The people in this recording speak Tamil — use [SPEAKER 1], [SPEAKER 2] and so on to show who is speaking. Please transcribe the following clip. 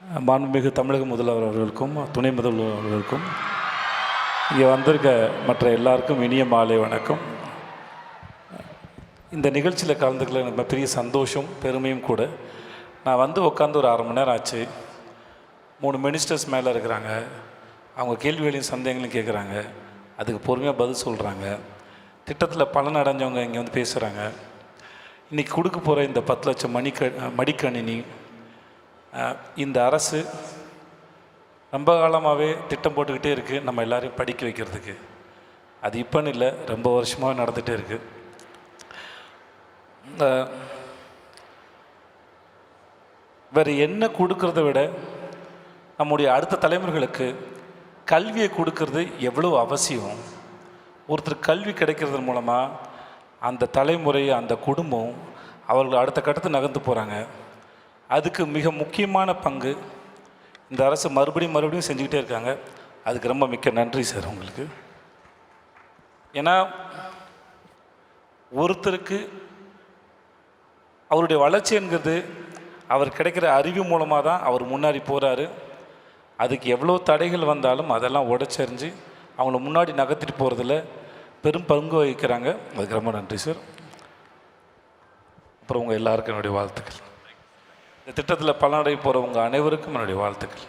[SPEAKER 1] மாண்புமிகு தமிழக முதல்வர் அவர்களுக்கும் துணை முதல்வர் அவர்களுக்கும் இங்கே வந்திருக்க மற்ற எல்லாருக்கும் இனிய மாலை வணக்கம். இந்த நிகழ்ச்சியில் கலந்துக்கல எனக்கு பெரிய சந்தோஷம் பெருமையும் கூட. நான் வந்து உட்காந்து ஒரு 1/2 மணி நேரம் ஆச்சு. 3 மினிஸ்டர்ஸ் மேலே இருக்கிறாங்க. அவங்க கேள்விகளையும் சந்தேகங்களையும் கேட்குறாங்க. அதுக்கு பொறுமையாக பதில் சொல்கிறாங்க. திட்டத்தில் பலன் அடைஞ்சவங்க இங்கே வந்து பேசுகிறாங்க. இன்றைக்கி கொடுக்க போகிற இந்த 10 லட்சம் மடிக்கணினி இந்த அரசு ரொம்ப காலமாகவே திட்டம் போட்டுக்கிட்டே இருக்குது நம்ம எல்லோரையும் படிக்க வைக்கிறதுக்கு. அது இப்போன்னு இல்லை, ரொம்ப வருஷமாக நடந்துகிட்டே இருக்குது. வேறு என்ன கொடுக்கறத விட நம்முடைய அடுத்த தலைமுறைகளுக்கு கல்வியை கொடுக்கறது எவ்வளோ அவசியம். ஒருத்தர் கல்வி கிடைக்கிறதன் மூலமாக அந்த தலைமுறை அந்த குடும்பம் அவர்கள் அடுத்த கட்டத்தை நகர்ந்து போகிறாங்க. அதுக்கு மிக முக்கியமான பங்கு இந்த அரசு மறுபடியும் செஞ்சுக்கிட்டே இருக்காங்க. அதுக்கு ரொம்ப மிக்க நன்றி சார் உங்களுக்கு. ஏன்னா ஒருத்தருக்கு அவருடைய வளர்ச்சி என்கிறது அவர் கிடைக்கிற அறிவு மூலமாக தான் அவர் முன்னாடி போகிறாரு. அதுக்கு எவ்வளோ தடைகள் வந்தாலும் அதெல்லாம் உடைச்செறிஞ்சு அவங்கள முன்னாடி நகர்த்திட்டு போகிறதுல பெரும் பங்கு வகிக்கிறாங்க. அதுக்கு ரொம்ப நன்றி சார். அப்புறம் உங்கள் எல்லாருக்கும் என்னுடைய வாழ்த்துக்கள். இந்த திட்டத்தில் பலனடைய போகிறவங்க அனைவருக்கும் என்னுடைய வாழ்த்துக்கள்.